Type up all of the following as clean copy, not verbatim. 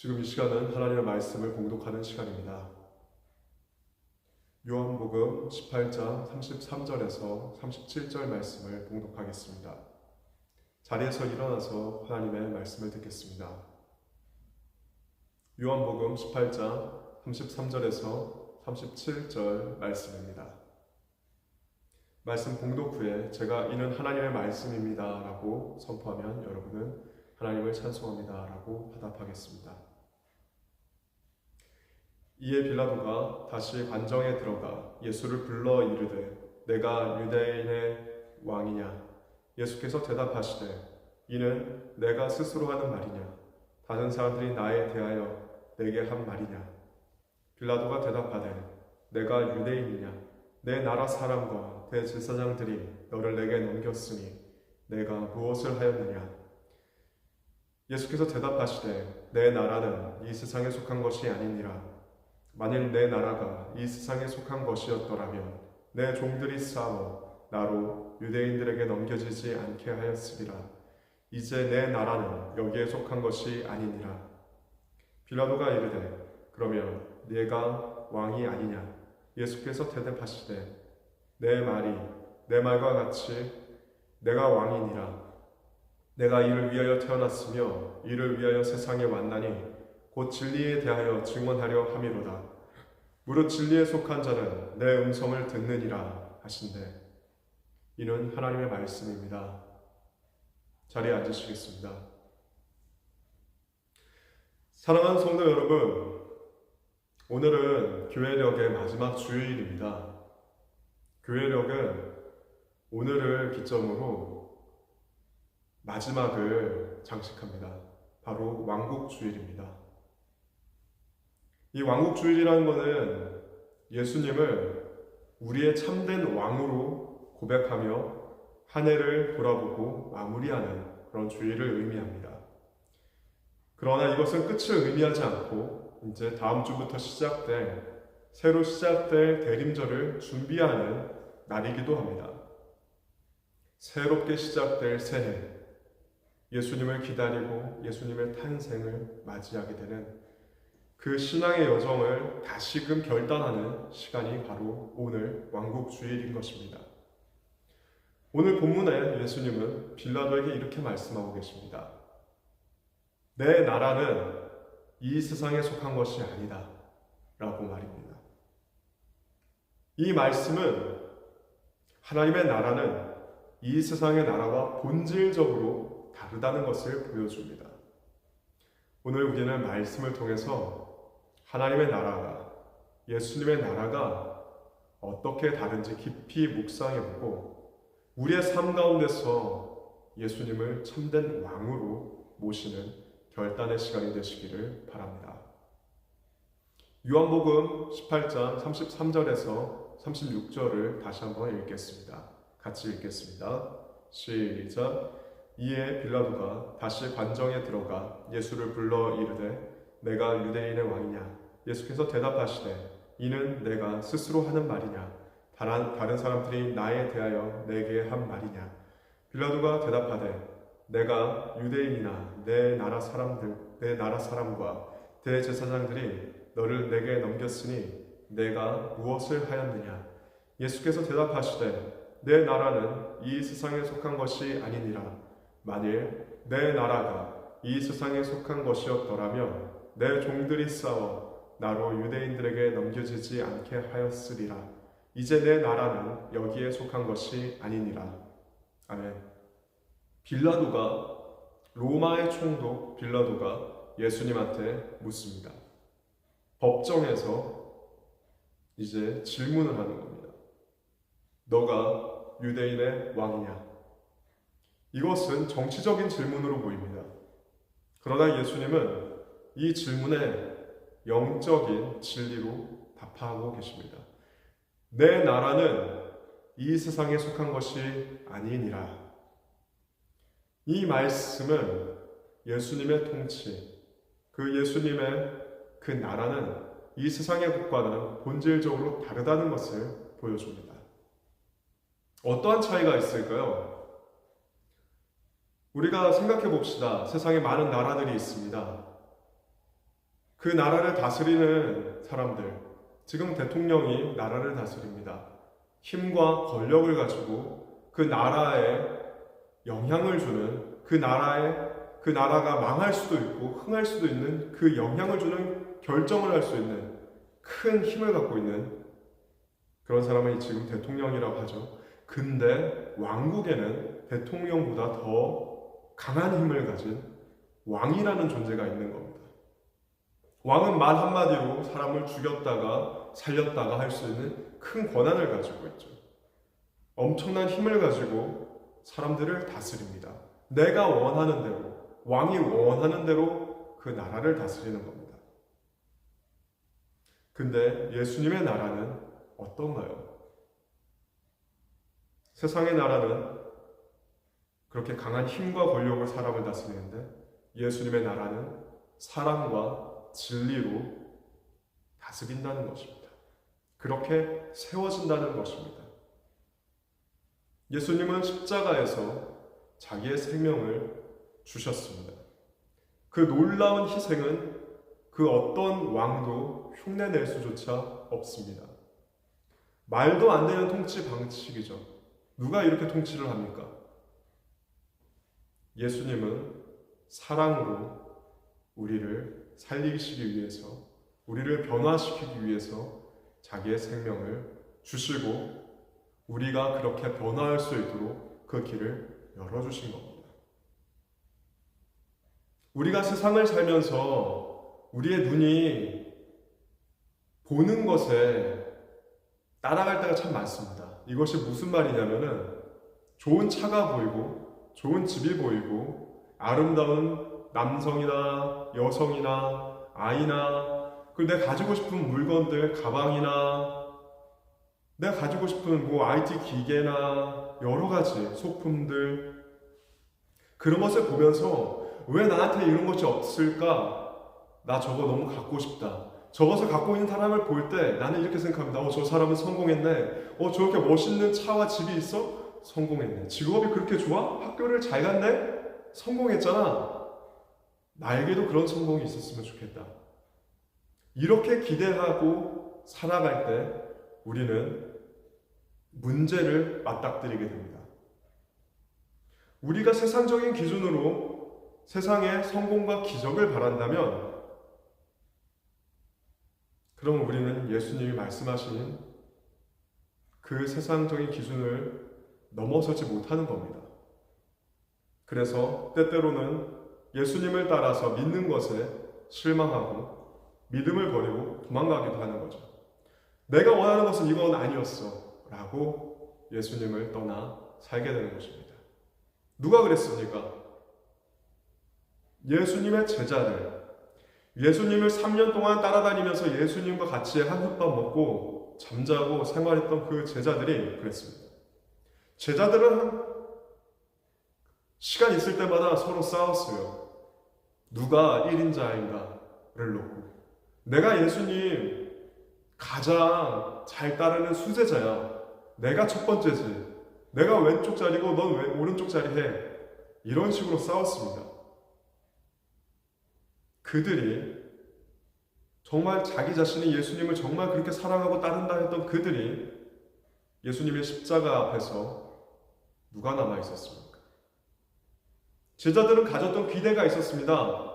지금 이 시간은 하나님의 말씀을 봉독하는 시간입니다. 요한복음 18장 33절에서 37절 말씀을 봉독하겠습니다. 자리에서 일어나서 하나님의 말씀을 듣겠습니다. 요한복음 18장 33절에서 37절 말씀입니다. 말씀 봉독 후에 제가 이는 하나님의 말씀입니다 라고 선포하면 여러분은 하나님을 찬송합니다 라고 화답하겠습니다. 이에 빌라도가 다시 관정에 들어가 예수를 불러 이르되 내가 유대인의 왕이냐? 예수께서 대답하시되 이는 내가 스스로 하는 말이냐? 다른 사람들이 나에 대하여 내게 한 말이냐? 빌라도가 대답하되 내가 유대인이냐? 내 나라 사람과 대제사장들이 너를 내게 넘겼으니 내가 무엇을 하였느냐? 예수께서 대답하시되 내 나라는 이 세상에 속한 것이 아니니라. 만일 내 나라가 이 세상에 속한 것이었더라면 내 종들이 싸워 나로 유대인들에게 넘겨지지 않게 하였으리라. 이제 내 나라는 여기에 속한 것이 아니니라. 빌라도가 이르되 그러면 네가 왕이 아니냐? 예수께서 대답하시되 내 말이 내 말과 같이 내가 왕이니라. 내가 이를 위하여 태어났으며 이를 위하여 세상에 왔나니 곧 진리에 대하여 증언하려 함이로다. 무릇 진리에 속한 자는 내 음성을 듣느니라 하신대. 이는 하나님의 말씀입니다. 자리에 앉으시겠습니다. 사랑하는 성도 여러분, 오늘은 교회력의 마지막 주일입니다. 교회력은 오늘을 기점으로 마지막을 장식합니다. 바로 왕국주일입니다. 이 왕국주일이라는 것은 예수님을 우리의 참된 왕으로 고백하며 한 해를 돌아보고 마무리하는 그런 주일을 의미합니다. 그러나 이것은 끝을 의미하지 않고 이제 다음 주부터 새로 시작될 대림절을 준비하는 날이기도 합니다. 새롭게 시작될 새해, 예수님을 기다리고 예수님의 탄생을 맞이하게 되는 그 신앙의 여정을 다시금 결단하는 시간이 바로 오늘 왕국주일인 것입니다. 오늘 본문에 예수님은 빌라도에게 이렇게 말씀하고 계십니다. 내 나라는 이 세상에 속한 것이 아니다 라고 말입니다. 이 말씀은 하나님의 나라는 이 세상의 나라와 본질적으로 다르다는 것을 보여줍니다. 오늘 우리는 말씀을 통해서 하나님의 나라가, 예수님의 나라가 어떻게 다른지 깊이 묵상해보고 우리의 삶 가운데서 예수님을 참된 왕으로 모시는 결단의 시간이 되시기를 바랍니다. 요한복음 18장 33절에서 36절을 다시 한번 읽겠습니다. 같이 읽겠습니다. 시작. 이에 빌라도가 다시 관정에 들어가 예수를 불러 이르되 내가 유대인의 왕이냐? 예수께서 대답하시되 이는 내가 스스로 하는 말이냐? 다른 사람들이 나에 대하여 내게 한 말이냐? 빌라도가 대답하되 내가 유대인이나 내 나라 사람과 대제사장들이 너를 내게 넘겼으니 내가 무엇을 하였느냐? 예수께서 대답하시되 내 나라는 이 세상에 속한 것이 아니니라. 만일 내 나라가 이 세상에 속한 것이었더라면 내 종들이 싸워 나로 유대인들에게 넘겨지지 않게 하였으리라. 이제 내 나라는 여기에 속한 것이 아니니라. 아멘. 로마의 총독 빌라도가 예수님한테 묻습니다. 법정에서 이제 질문을 하는 겁니다. 너가 유대인의 왕이냐? 이것은 정치적인 질문으로 보입니다. 그러나 예수님은 이 질문에 영적인 진리로 답하고 계십니다. 내 나라는 이 세상에 속한 것이 아니니라. 이 말씀은 예수님의 통치, 그 예수님의 그 나라는 이 세상의 것과는 본질적으로 다르다는 것을 보여줍니다. 어떠한 차이가 있을까요? 우리가 생각해 봅시다. 세상에 많은 나라들이 있습니다. 그 나라를 다스리는 사람들, 지금 대통령이 나라를 다스립니다. 힘과 권력을 가지고 그 나라에 영향을 주는, 그 나라가 망할 수도 있고 흥할 수도 있는 그 영향을 주는 결정을 할 수 있는 큰 힘을 갖고 있는 그런 사람이 지금 대통령이라고 하죠. 근데 왕국에는 대통령보다 더 강한 힘을 가진 왕이라는 존재가 있는 겁니다. 왕은 말 한마디로 사람을 죽였다가 살렸다가 할 수 있는 큰 권한을 가지고 있죠. 엄청난 힘을 가지고 사람들을 다스립니다. 내가 원하는 대로, 왕이 원하는 대로 그 나라를 다스리는 겁니다. 근데 예수님의 나라는 어떤가요? 세상의 나라는 그렇게 강한 힘과 권력으로 사람을 다스리는데 예수님의 나라는 사랑과 진리로 다스린다는 것입니다. 그렇게 세워진다는 것입니다. 예수님은 십자가에서 자기의 생명을 주셨습니다. 그 놀라운 희생은 그 어떤 왕도 흉내낼 수조차 없습니다. 말도 안 되는 통치 방식이죠. 누가 이렇게 통치를 합니까? 예수님은 사랑으로 우리를 살리시기 위해서, 우리를 변화시키기 위해서 자기의 생명을 주시고 우리가 그렇게 변화할 수 있도록 그 길을 열어주신 겁니다. 우리가 세상을 살면서 우리의 눈이 보는 것에 따라갈 때가 참 많습니다. 이것이 무슨 말이냐면은 좋은 차가 보이고 좋은 집이 보이고 아름다운 남성이나 여성이나 아이나 그리고 내가 가지고 싶은 물건들, 가방이나 내가 가지고 싶은 IT 기계나 여러 가지 소품들 그런 것을 보면서 왜 나한테 이런 것이 없을까? 나 저거 너무 갖고 싶다. 저것을 갖고 있는 사람을 볼 때 나는 이렇게 생각합니다. 저 사람은 성공했네. 저렇게 멋있는 차와 집이 있어? 성공했네. 직업이 그렇게 좋아? 학교를 잘 갔네? 성공했잖아. 나에게도 그런 성공이 있었으면 좋겠다. 이렇게 기대하고 살아갈 때 우리는 문제를 맞닥뜨리게 됩니다. 우리가 세상적인 기준으로 세상의 성공과 기적을 바란다면 그럼 우리는 예수님이 말씀하신 그 세상적인 기준을 넘어서지 못하는 겁니다. 그래서 때때로는 예수님을 따라서 믿는 것에 실망하고 믿음을 버리고 도망가기도 하는 거죠. 내가 원하는 것은 이건 아니었어 라고 예수님을 떠나 살게 되는 것입니다. 누가 그랬습니까? 예수님의 제자들, 예수님을 3년 동안 따라다니면서 예수님과 같이 한솥밥 먹고 잠자고 생활했던 그 제자들이 그랬습니다. 제자들은 시간 있을 때마다 서로 싸웠어요. 누가 1인자인가를 놓고. 내가 예수님 가장 잘 따르는 수제자야. 내가 첫 번째지. 내가 왼쪽 자리고 넌 오른쪽 자리 해. 이런 식으로 싸웠습니다. 그들이 정말 자기 자신이 예수님을 정말 그렇게 사랑하고 따른다 했던 그들이 예수님의 십자가 앞에서 누가 남아 있었습니까? 제자들은 가졌던 기대가 있었습니다.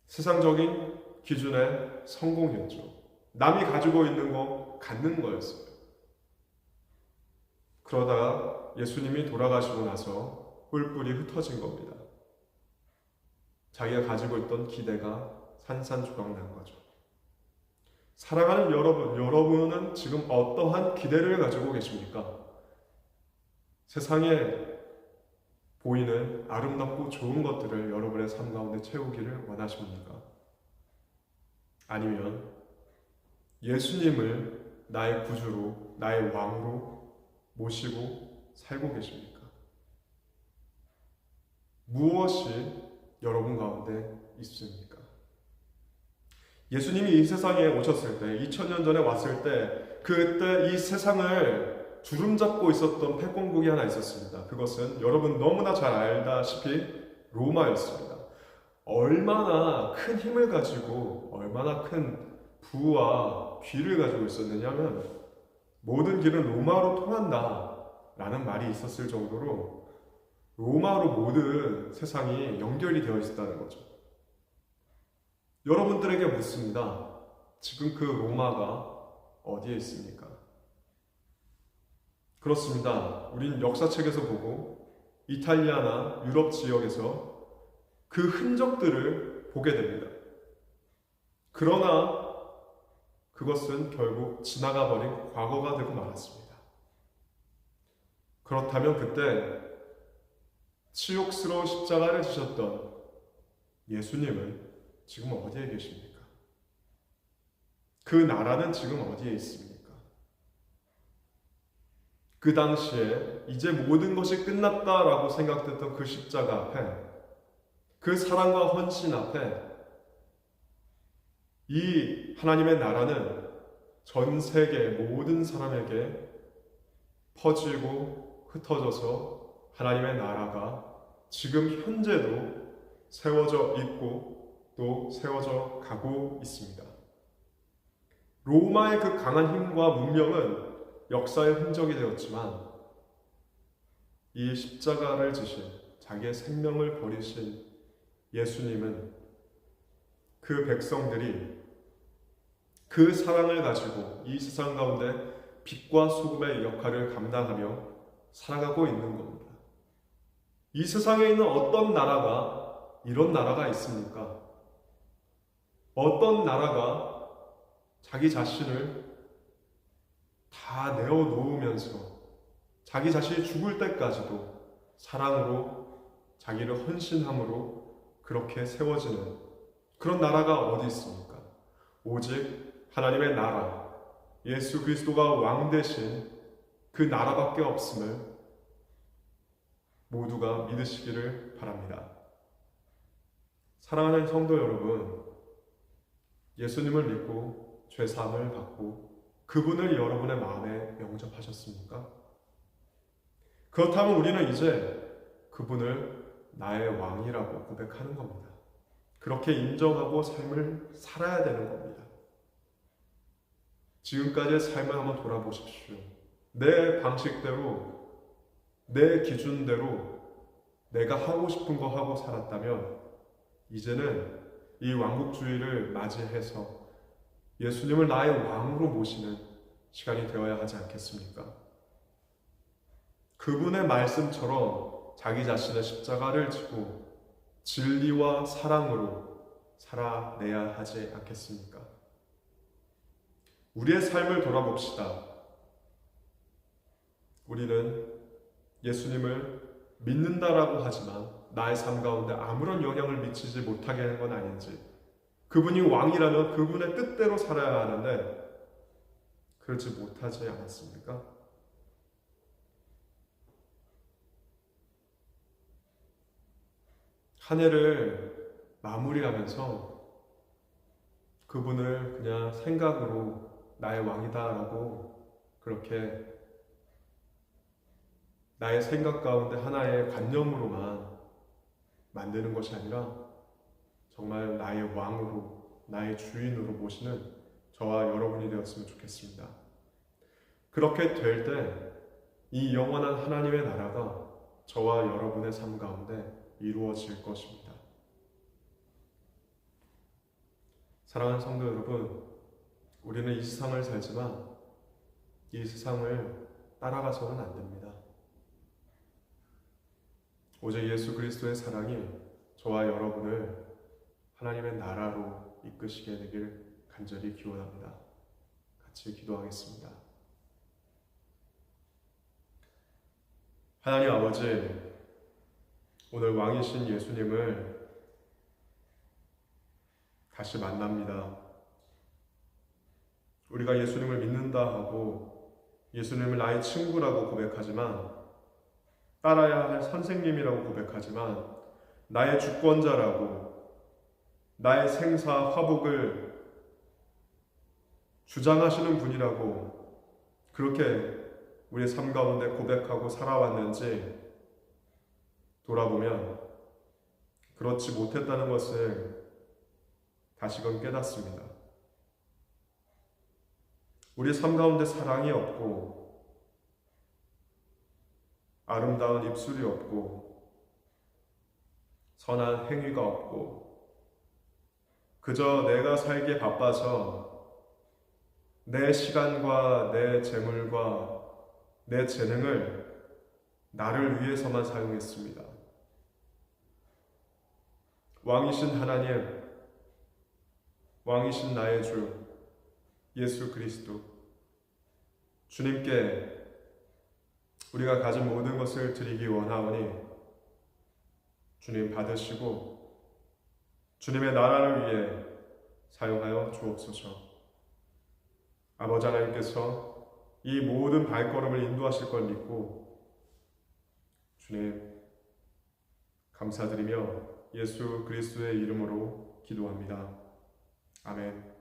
세상적인 기준의 성공이었죠. 남이 가지고 있는 거 갖는 거였어요. 그러다가 예수님이 돌아가시고 나서 뿔뿔이 흩어진 겁니다. 자기가 가지고 있던 기대가 산산조각 난 거죠. 사랑하는 여러분은 지금 어떠한 기대를 가지고 계십니까? 세상에 보이는 아름답고 좋은 것들을 여러분의 삶 가운데 채우기를 원하십니까? 아니면 예수님을 나의 구주로, 나의 왕으로 모시고 살고 계십니까? 무엇이 여러분 가운데 있습니까? 예수님이 이 세상에 오셨을 때, 2000년 전에 왔을 때, 그때 이 세상을 주름잡고 있었던 패권국이 하나 있었습니다. 그것은 여러분 너무나 잘 알다시피 로마였습니다. 얼마나 큰 힘을 가지고 얼마나 큰 부와 귀를 가지고 있었느냐면 모든 길은 로마로 통한다 라는 말이 있었을 정도로 로마로 모든 세상이 연결이 되어 있었다는 거죠. 여러분들에게 묻습니다. 지금 그 로마가 어디에 있습니까? 그렇습니다. 우린 역사책에서 보고 이탈리아나 유럽 지역에서 그 흔적들을 보게 됩니다. 그러나 그것은 결국 지나가 버린 과거가 되고 말았습니다. 그렇다면 그때 치욕스러운 십자가를 지셨던 예수님은 지금 어디에 계십니까? 그 나라는 지금 어디에 있습니까? 그 당시에 이제 모든 것이 끝났다라고 생각됐던 그 십자가 앞에, 그 사랑과 헌신 앞에 이 하나님의 나라는 전 세계 모든 사람에게 퍼지고 흩어져서 하나님의 나라가 지금 현재도 세워져 있고 또 세워져 가고 있습니다. 로마의 그 강한 힘과 문명은 역사의 흔적이 되었지만 이 십자가를 지신 자기의 생명을 버리신 예수님은 그 백성들이 그 사랑을 가지고 이 세상 가운데 빛과 소금의 역할을 감당하며 살아가고 있는 겁니다. 이 세상에 있는 어떤 나라가 이런 나라가 있습니까? 어떤 나라가 자기 자신을 다 내어놓으면서 자기 자신이 죽을 때까지도 사랑으로 자기를 헌신함으로 그렇게 세워지는 그런 나라가 어디 있습니까? 오직 하나님의 나라, 예수 그리스도가 왕 되신 그 나라밖에 없음을 모두가 믿으시기를 바랍니다. 사랑하는 성도 여러분, 예수님을 믿고 죄사함을 받고 그분을 여러분의 마음에 영접하셨습니까? 그렇다면 우리는 이제 그분을 나의 왕이라고 고백하는 겁니다. 그렇게 인정하고 삶을 살아야 되는 겁니다. 지금까지의 삶을 한번 돌아보십시오. 내 방식대로, 내 기준대로 내가 하고 싶은 거 하고 살았다면 이제는 이 왕국주의를 맞이해서 예수님을 나의 왕으로 모시는 시간이 되어야 하지 않겠습니까? 그분의 말씀처럼 자기 자신의 십자가를 지고 진리와 사랑으로 살아내야 하지 않겠습니까? 우리의 삶을 돌아봅시다. 우리는 예수님을 믿는다라고 하지만 나의 삶 가운데 아무런 영향을 미치지 못하게 하는 건 아닌지, 그분이 왕이라면 그분의 뜻대로 살아야 하는데 그렇지 못하지 않았습니까? 한 해를 마무리하면서 그분을 그냥 생각으로 나의 왕이다라고 그렇게 나의 생각 가운데 하나의 관념으로만 만드는 것이 아니라 정말 나의 왕으로, 나의 주인으로 모시는 저와 여러분이 되었으면 좋겠습니다. 그렇게 될 때 이 영원한 하나님의 나라가 저와 여러분의 삶 가운데 이루어질 것입니다. 사랑하는 성도 여러분, 우리는 이 세상을 살지만 이 세상을 따라가서는 안 됩니다. 오직 예수 그리스도의 사랑이 저와 여러분을 하나님의 나라로 이끄시게 되길 간절히 기원합니다. 같이 기도하겠습니다. 하나님 아버지, 오늘 왕이신 예수님을 다시 만납니다. 우리가 예수님을 믿는다 하고 예수님을 나의 친구라고 고백하지만, 따라야 할 선생님이라고 고백하지만, 나의 주권자라고, 나의 생사 화복을 주장하시는 분이라고 그렇게 우리의 삶 가운데 고백하고 살아왔는지 돌아보면 그렇지 못했다는 것을 다시금 깨닫습니다. 우리 삶 가운데 사랑이 없고 아름다운 입술이 없고 선한 행위가 없고 그저 내가 살기에 바빠서 내 시간과 내 재물과 내 재능을 나를 위해서만 사용했습니다. 왕이신 하나님, 왕이신 나의 주 예수 그리스도, 주님께 우리가 가진 모든 것을 드리기 원하오니 주님 받으시고 주님의 나라를 위해 사용하여 주옵소서. 아버지 하나님께서 이 모든 발걸음을 인도하실 걸 믿고 주님 감사드리며 예수 그리스도의 이름으로 기도합니다. 아멘.